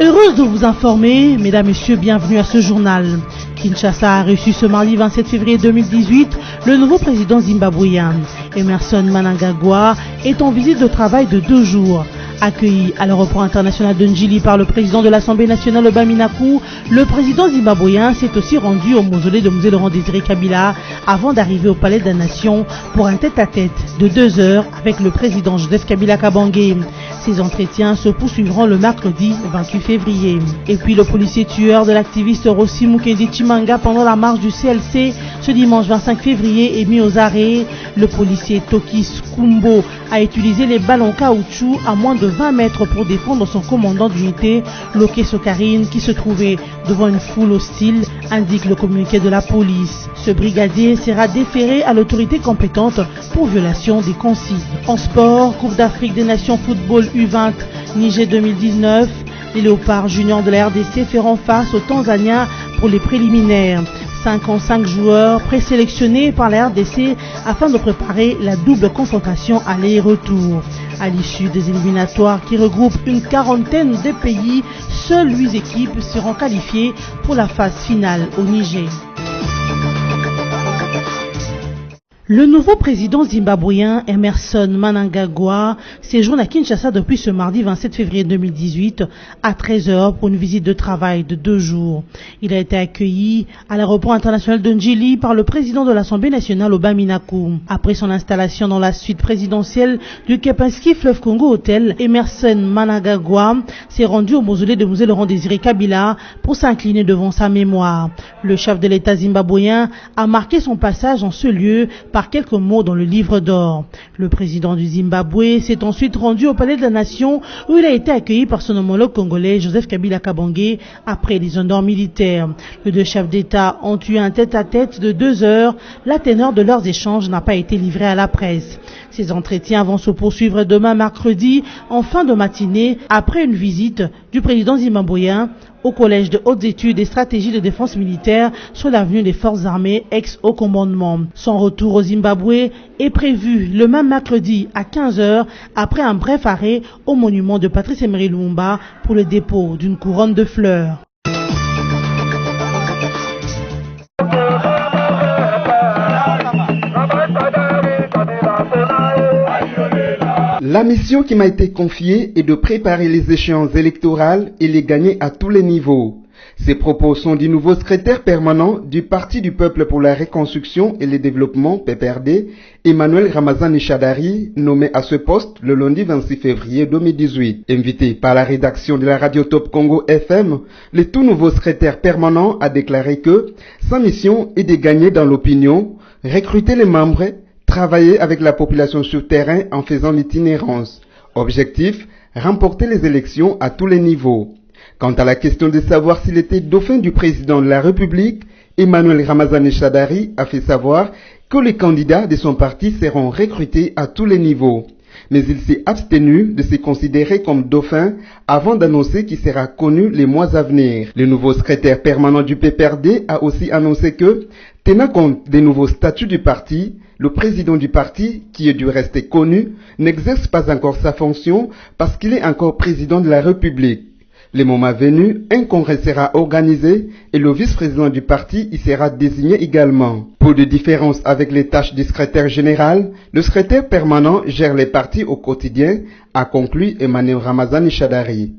Heureuse de vous informer, mesdames, messieurs, bienvenue à ce journal. Kinshasa a reçu ce mardi 27 février 2018 le nouveau président zimbabwéen. Emerson Mnangagwa est en visite de travail de 2 jours. Accueilli à l'aéroport international de Njili par le président de l'Assemblée nationale Obaminaku, le président zimbabwéen s'est aussi rendu au mausolée de Musée Laurent Désiré Kabila avant d'arriver au Palais de la Nation pour un tête-à-tête de 2 heures avec le président Joseph Kabila Kabange. Ces entretiens se poursuivront le mercredi 28 février. Et puis le policier tueur de l'activiste Rossi Mukendi Chimanga pendant la marche du CLC ce dimanche 25 février est mis aux arrêts. Le policier Tokis Kumbo a utilisé les balles en caoutchouc à moins de 20 mètres pour défendre son commandant d'unité, Loke Sokarine, qui se trouvait devant une foule hostile, indique le communiqué de la police. Ce brigadier sera déféré à l'autorité compétente pour violation des consignes. En sport, Coupe d'Afrique des Nations Football U20 Niger 2019, les Léopards juniors de la RDC feront face aux Tanzaniens pour les préliminaires. 55 joueurs présélectionnés par la RDC afin de préparer la double confrontation aller-retour. À l'issue des éliminatoires qui regroupent une quarantaine de pays, seules 8 équipes seront qualifiées pour la phase finale au Niger. Le nouveau président zimbabwéen Emerson Mnangagwa séjourne à Kinshasa depuis ce mardi 27 février 2018 à 13h pour une visite de travail de 2 jours. Il a été accueilli à l'aéroport international de Njili par le président de l'Assemblée nationale Obaminaku. Après son installation dans la suite présidentielle du Kempinski Fleuve Congo Hotel, Emerson Mnangagwa s'est rendu au mausolée de Musée Laurent Désiré Kabila pour s'incliner devant sa mémoire. Le chef de l'État zimbabwéen a marqué son passage en ce lieu par quelques mots dans le livre d'or. Le président du Zimbabwe s'est ensuite rendu au Palais de la Nation où il a été accueilli par son homologue congolais Joseph Kabila Kabange après les honneurs militaires. Les 2 chefs d'État ont eu un tête-à-tête de 2 heures. La teneur de leurs échanges n'a pas été livrée à la presse. Ces entretiens vont se poursuivre demain mercredi en fin de matinée après une visite du président zimbabwéen au Collège de hautes études et stratégies de défense militaire sur l'avenue des forces armées ex-haut commandement. Son retour au Zimbabwe est prévu le même mercredi à 15h après un bref arrêt au monument de Patrice Emery Lumumba pour le dépôt d'une couronne de fleurs. La mission qui m'a été confiée est de préparer les échéances électorales et les gagner à tous les niveaux. Ces propos sont du nouveau secrétaire permanent du Parti du Peuple pour la Reconstruction et le Développement, PPRD, Emmanuel Ramazani Shadari, nommé à ce poste le lundi 26 février 2018. Invité par la rédaction de la radio Top Congo FM, le tout nouveau secrétaire permanent a déclaré que sa mission est de gagner dans l'opinion, recruter les membres, travailler avec la population sur terrain en faisant l'itinérance. Objectif, remporter les élections à tous les niveaux. Quant à la question de savoir s'il était dauphin du président de la République, Emmanuel Ramazani Shadari a fait savoir que les candidats de son parti seront recrutés à tous les niveaux. Mais il s'est abstenu de se considérer comme dauphin avant d'annoncer qu'il sera connu les mois à venir. Le nouveau secrétaire permanent du PPRD a aussi annoncé que, tenant compte des nouveaux statuts du parti, le président du parti, qui est du reste connu, n'exerce pas encore sa fonction parce qu'il est encore président de la République. Le moment venu, un congrès sera organisé et le vice-président du parti y sera désigné également. Pour de différence avec les tâches du secrétaire général, le secrétaire permanent gère les partis au quotidien, a conclu Emmanuel Ramazani Shadari.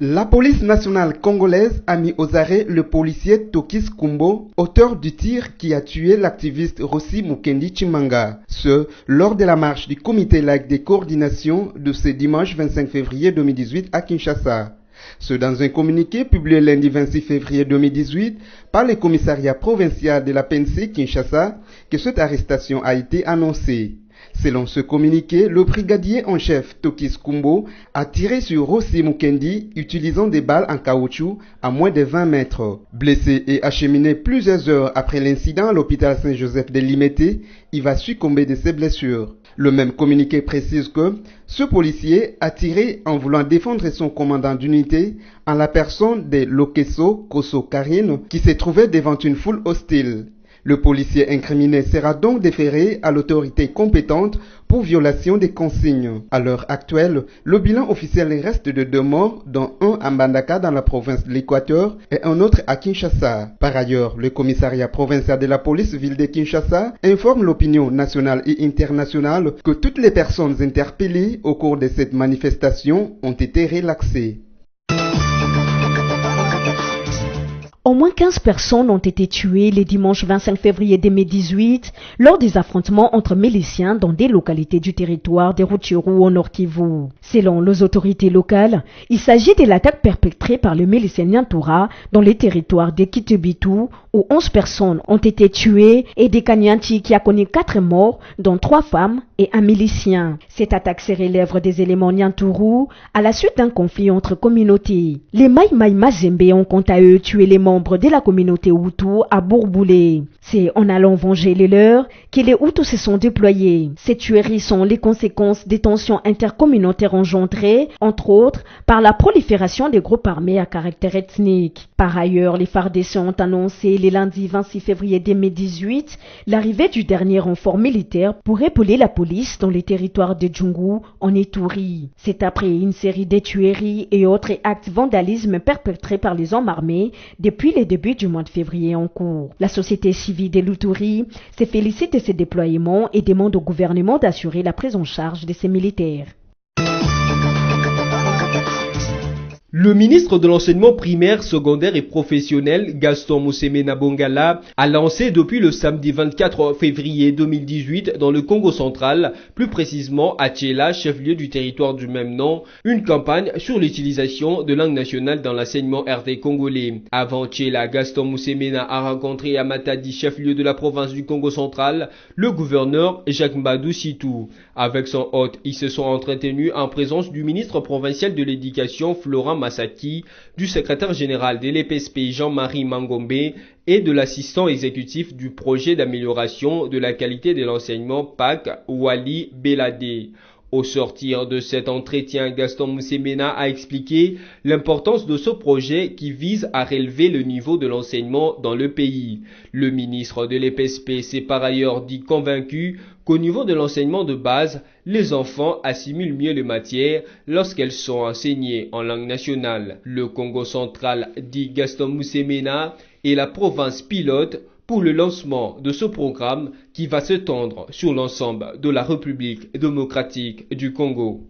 La police nationale congolaise a mis aux arrêts le policier Tokis Kumbo, auteur du tir qui a tué l'activiste Rossi Mukendi Chimanga. Ce, lors de la marche du comité laïque de coordination de ce dimanche 25 février 2018 à Kinshasa. Ce dans un communiqué publié lundi 26 février 2018 par le commissariat provincial de la PNC Kinshasa que cette arrestation a été annoncée. Selon ce communiqué, le brigadier en chef Tokis Kumbo a tiré sur Rossi Mukendi utilisant des balles en caoutchouc à moins de 20 mètres. Blessé et acheminé plusieurs heures après l'incident à l'hôpital Saint-Joseph de Limete, il va succomber de ses blessures. Le même communiqué précise que ce policier a tiré en voulant défendre son commandant d'unité en la personne de Lokeso Koso Karine qui se trouvait devant une foule hostile. Le policier incriminé sera donc déféré à l'autorité compétente pour violation des consignes. À l'heure actuelle, le bilan officiel reste de 2 morts, dont un à Mbandaka dans la province de l'Équateur et un autre à Kinshasa. Par ailleurs, le commissariat provincial de la police ville de Kinshasa informe l'opinion nationale et internationale que toutes les personnes interpellées au cours de cette manifestation ont été relaxées. Au moins 15 personnes ont été tuées le dimanche 25 février 2018 lors des affrontements entre miliciens dans des localités du territoire des Rutshuru au Nord Kivu. Selon les autorités locales, il s'agit de l'attaque perpétrée par le milicien Nyantura dans les territoires de Kitubitu où 11 personnes ont été tuées et de Kanyanti qui a connu 4 morts, dont 3 femmes et un milicien. Cette attaque serait l'œuvre des éléments Nyanturu à la suite d'un conflit entre communautés. Les Mai Mai Mazembe ont quant à eux tué les membres de la communauté Hutu à Bourboulé. C'est en allant venger les leurs que les Hutus se sont déployés. Ces tueries sont les conséquences des tensions intercommunautaires engendrées, entre autres, par la prolifération des groupes armés à caractère ethnique. Par ailleurs, les FARDC ont annoncé le lundi 26 février 2018 l'arrivée du dernier renfort militaire pour épauler la police dans les territoires de Djungu en Ituri. C'est après une série de tueries et autres actes de vandalisme perpétrés par les hommes armés depuis le début du mois de février en cours. La société civile de l'Ituri se félicite de ces déploiements et demande au gouvernement d'assurer la prise en charge de ces militaires. Le ministre de l'enseignement primaire, secondaire et professionnel, Gaston Mousemena Bongala, a lancé depuis le samedi 24 février 2018 dans le Congo central, plus précisément à Tchela, chef-lieu du territoire du même nom, une campagne sur l'utilisation de langue nationale dans l'enseignement RD congolais. Avant Tchela, Gaston Mousemena a rencontré à Matadi, chef-lieu de la province du Congo central, le gouverneur Jacques Mbadou Sitou. Avec son hôte, ils se sont entretenus en présence du ministre provincial de l'éducation, Florent Massaki, du secrétaire général de l'EPSP Jean-Marie Mangombe et de l'assistant exécutif du projet d'amélioration de la qualité de l'enseignement PAC, Wali Belade. Au sortir de cet entretien, Gaston Mousemena a expliqué l'importance de ce projet qui vise à relever le niveau de l'enseignement dans le pays. Le ministre de l'EPSP s'est par ailleurs dit convaincu qu'au niveau de l'enseignement de base, les enfants assimilent mieux les matières lorsqu'elles sont enseignées en langue nationale. Le Congo central, dit Gaston Mousemena, est la province pilote pour le lancement de ce programme qui va s'étendre sur l'ensemble de la République démocratique du Congo.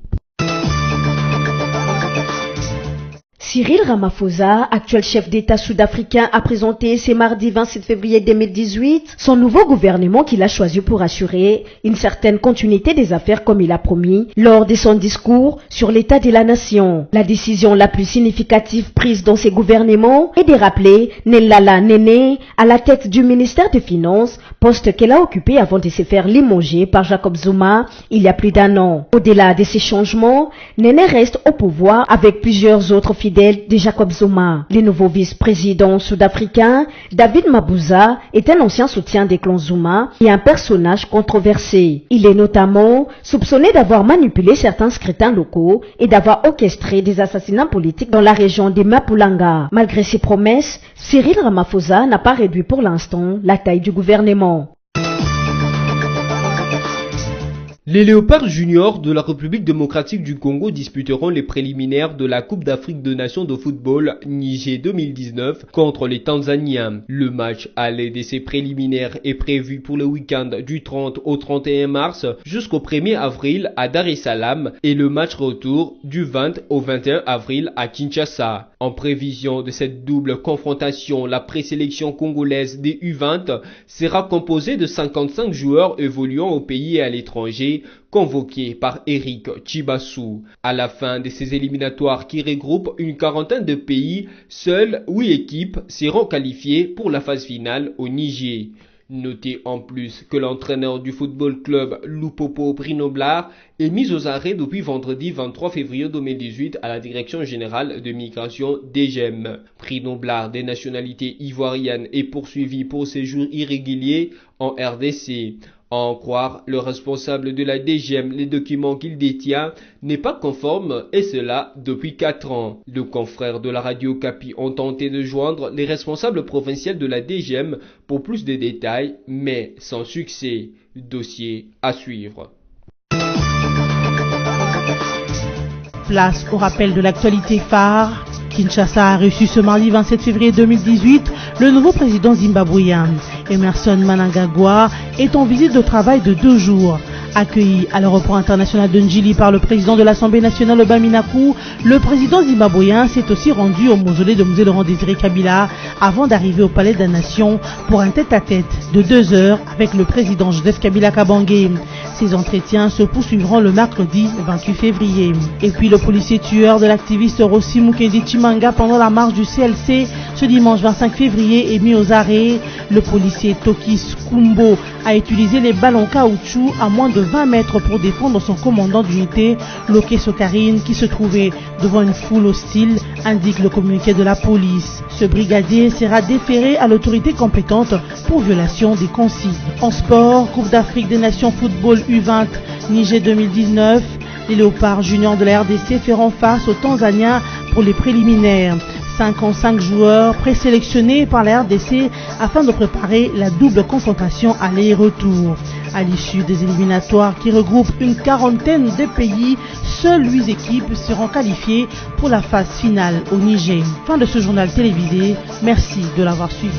Cyril Ramaphosa, actuel chef d'État sud-africain, a présenté ce mardi 27 février 2018 son nouveau gouvernement qu'il a choisi pour assurer une certaine continuité des affaires comme il a promis lors de son discours sur l'état de la nation. La décision la plus significative prise dans ces gouvernements est de rappeler Nelala Nene à la tête du ministère des Finances, poste qu'elle a occupé avant de se faire limoger par Jacob Zuma il y a plus d'1 an. Au-delà de ces changements, Nene reste au pouvoir avec plusieurs autres fidèles de Jacob Zuma. Le nouveau vice-président sud-africain, David Mabuza, est un ancien soutien des clans Zuma et un personnage controversé. Il est notamment soupçonné d'avoir manipulé certains scrutins locaux et d'avoir orchestré des assassinats politiques dans la région de Mapulanga. Malgré ses promesses, Cyril Ramaphosa n'a pas réduit pour l'instant la taille du gouvernement. Les Léopards juniors de la République démocratique du Congo disputeront les préliminaires de la Coupe d'Afrique de Nations de football Niger 2019 contre les Tanzaniens. Le match aller de ces préliminaires est prévu pour le week-end du 30 au 31 mars jusqu'au 1er avril à Dar es Salaam et le match retour du 20 au 21 avril à Kinshasa. En prévision de cette double confrontation, la présélection congolaise des U20 sera composée de 55 joueurs évoluant au pays et à l'étranger, convoqué par Eric Chibassou. À la fin de ces éliminatoires qui regroupent une quarantaine de pays, seules 8 équipes seront qualifiées pour la phase finale au Niger. Notez en plus que l'entraîneur du football club Lupopo Prinoblar est mis aux arrêts depuis vendredi 23 février 2018 à la Direction générale de migration DGM. Prinoblar, des nationalités ivoiriennes, est poursuivi pour séjour irrégulier en RDC. À en croire le responsable de la DGM, les documents qu'il détient n'est pas conforme, et cela depuis 4 ans. Les confrères de la radio Okapi ont tenté de joindre les responsables provinciaux de la DGM pour plus de détails, mais sans succès. Dossier à suivre. Place au rappel de l'actualité phare. Kinshasa a reçu ce mardi 27 février 2018 le nouveau président zimbabwéen. Emerson Mnangagwa est en visite de travail de 2 jours. Accueilli à l'aéroport international de Njili par le président de l'Assemblée nationale Oba Minaku, le président zimbabwéen s'est aussi rendu au mausolée de Mzee Laurent Désiré Kabila avant d'arriver au palais de la Nation pour un tête-à-tête de 2 heures avec le président Joseph Kabila Kabange. Ces entretiens se poursuivront le mercredi 28 février. Et puis le policier tueur de l'activiste Rossi Mukendi Chimanga pendant la marche du CLC ce dimanche 25 février est mis aux arrêts. Le policier Tokis Kumbo a utilisé les ballons caoutchouc à moins de 20 mètres pour défendre son commandant d'unité, Loke Sokarine, qui se trouvait devant une foule hostile, indique le communiqué de la police. Ce brigadier sera déféré à l'autorité compétente pour violation des consignes. En sport, Coupe d'Afrique des Nations Football U20 Niger 2019, les Léopards juniors de la RDC feront face aux Tanzaniens pour les préliminaires. 55 joueurs présélectionnés par la RDC afin de préparer la double confrontation aller et retour. À l'issue des éliminatoires qui regroupent une quarantaine de pays, seules 8 équipes seront qualifiées pour la phase finale au Niger. Fin de ce journal télévisé. Merci de l'avoir suivi.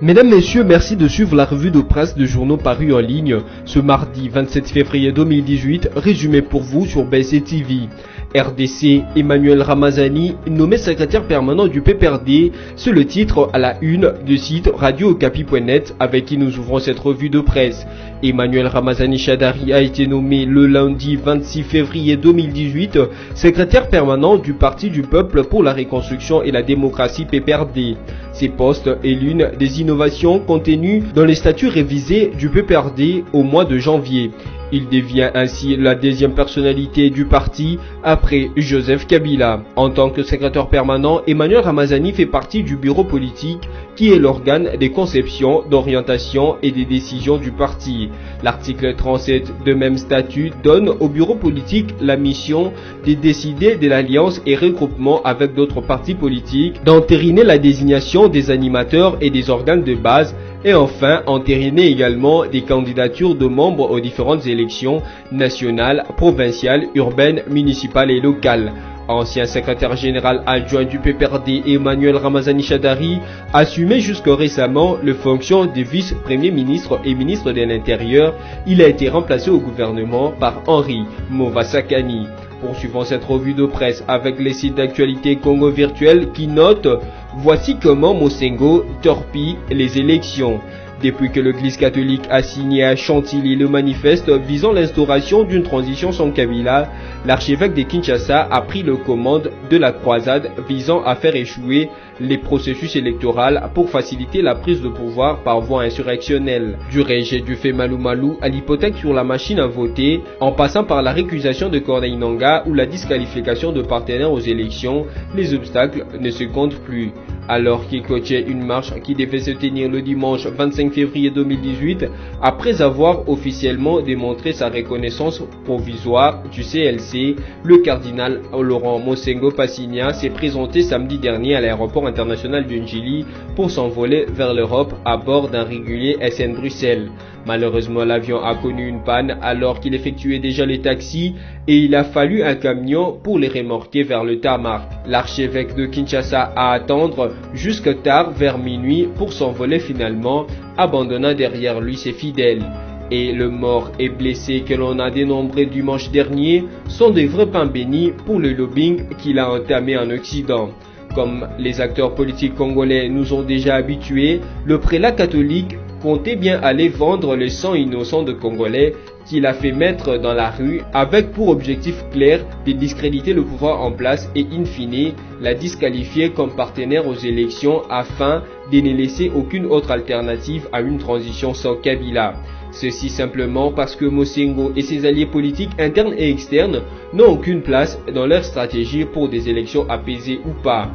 Mesdames, Messieurs, merci de suivre la revue de presse de journaux parus en ligne ce mardi 27 février 2018, résumé pour vous sur BC TV. RDC, Emmanuel Ramazani, nommé secrétaire permanent du PPRD, c'est le titre à la une du site radio-okapi.net avec qui nous ouvrons cette revue de presse. Emmanuel Ramazani Chadari a été nommé le lundi 26 février 2018 secrétaire permanent du Parti du Peuple pour la Reconstruction et la Démocratie PPRD. Ces postes est l'une des innovations contenues dans les statuts révisés du PPRD au mois de janvier. Il devient ainsi la 2e personnalité du parti après Joseph Kabila. En tant que secrétaire permanent, Emmanuel Ramazani fait partie du bureau politique qui est l'organe des conceptions, d'orientation et des décisions du parti. L'article 37 de même statut donne au bureau politique la mission de décider de l'alliance et regroupement avec d'autres partis politiques, d'entériner la désignation des animateurs et des organes de base, et enfin entériner également des candidatures de membres aux différentes élections nationales, provinciales, urbaines, municipales et locales. Ancien secrétaire général adjoint du PPRD, Emmanuel Ramazani Chadari assumait jusque récemment les fonctions de vice-premier ministre et ministre de l'Intérieur. Il a été remplacé au gouvernement par Henri Movasakani. Poursuivons cette revue de presse avec les sites d'actualité Congo Virtuel qui notent « Voici comment Mosengo torpille les élections ». Depuis que l'Église catholique a signé à Chantilly le manifeste visant l'instauration d'une transition sans Kabila, l'archevêque de Kinshasa a pris le commande de la croisade visant à faire échouer les processus électoraux pour faciliter la prise de pouvoir par voie insurrectionnelle. Du rejet du fait Malou Malou à l'hypothèque sur la machine à voter, en passant par la récusation de Corneille Nangaa ou la disqualification de partenaires aux élections, les obstacles ne se comptent plus. Alors qu'il coachait une marche qui devait se tenir le dimanche 25 février 2018, après avoir officiellement démontré sa reconnaissance provisoire du CLC, le cardinal Laurent Mosengo Passigna s'est présenté samedi dernier à l'aéroport international de Njili pour s'envoler vers l'Europe à bord d'un régulier SN Bruxelles. Malheureusement, l'avion a connu une panne alors qu'il effectuait déjà les taxis et il a fallu un camion pour les remorquer vers le tarmac. L'archevêque de Kinshasa a attendre jusque tard vers minuit pour s'envoler finalement, abandonnant derrière lui ses fidèles. Et le mort et blessé que l'on a dénombré dimanche dernier sont des vrais pains bénis pour le lobbying qu'il a entamé en Occident. Comme les acteurs politiques congolais nous ont déjà habitués, le prélat catholique comptait bien aller vendre le sang innocent de Congolais qu'il a fait mettre dans la rue avec pour objectif clair de discréditer le pouvoir en place et in fine la disqualifier comme partenaire aux élections afin de ne laisser aucune autre alternative à une transition sans Kabila. Ceci simplement parce que Mosengo et ses alliés politiques internes et externes n'ont aucune place dans leur stratégie pour des élections apaisées ou pas.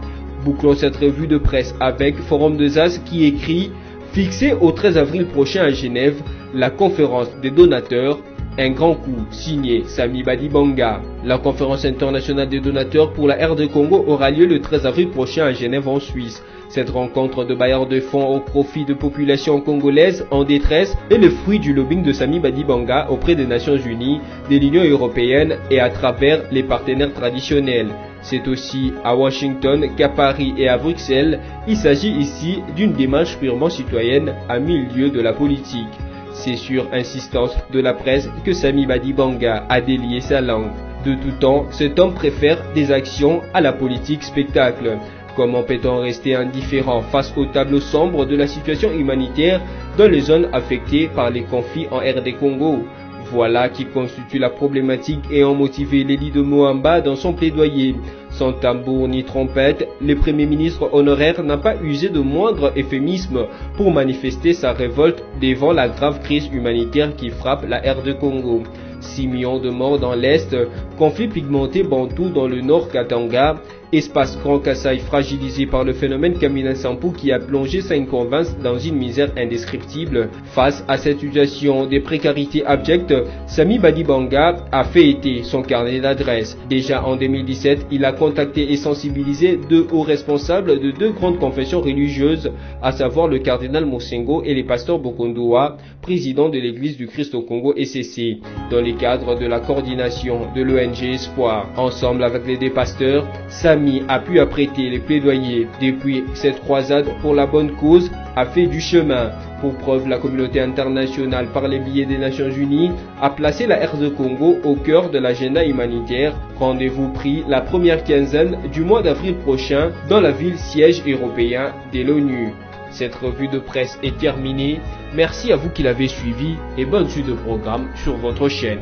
Bouclons cette revue de presse avec Forum de Zaz qui écrit « Fixé au 13 avril prochain à Genève, la conférence des donateurs, un grand coup, signé Samy Badibanga. La conférence internationale des donateurs pour la RD Congo aura lieu le 13 avril prochain à Genève en Suisse. Cette rencontre de bailleurs de fonds au profit de populations congolaises en détresse est le fruit du lobbying de Samy Badibanga auprès des Nations Unies, de l'Union Européenne et à travers les partenaires traditionnels. C'est aussi à Washington qu'à Paris et à Bruxelles, il s'agit ici d'une démarche purement citoyenne à milieu de la politique. C'est sur insistance de la presse que Samy Badibanga a délié sa langue. De tout temps, cet homme préfère des actions à la politique spectacle. Comment peut-on rester indifférent face au tableau sombre de la situation humanitaire dans les zones affectées par les conflits en RD Congo? Voilà qui constitue la problématique ayant motivé Lely de Mohamba dans son plaidoyer. Sans tambour ni trompette, le Premier ministre honoraire n'a pas usé de moindre euphémisme pour manifester sa révolte devant la grave crise humanitaire qui frappe la RD Congo. 6 millions de morts dans l'Est, conflit pigmenté bantou dans le Nord Katanga, espace Grand Kasaï fragilisé par le phénomène Kamina Sampou qui a plongé Saint-Convence dans une misère indescriptible. Face à cette situation de précarité abjecte, Samy Badibanga a fait été son carnet d'adresses. Déjà en 2017, il a contacté et sensibilisé 2 hauts responsables de 2 grandes confessions religieuses, à savoir le cardinal Mosengo et les pasteurs Bokondoa, président de l'Église du Christ au Congo ECC, dans le cadre de la coordination de l'ONG Espoir. Ensemble avec les 2 pasteurs, Samy a pu apprêter les plaidoyers. Depuis cette croisade pour la bonne cause a fait du chemin. Pour preuve, la communauté internationale, par les billets des Nations Unies, a placé la RD Congo au cœur de l'agenda humanitaire. Rendez-vous pris la première quinzaine du mois d'avril prochain dans la ville siège européen de l'ONU. Cette revue de presse est terminée. Merci à vous qui l'avez suivi et bonne suite de programme sur votre chaîne.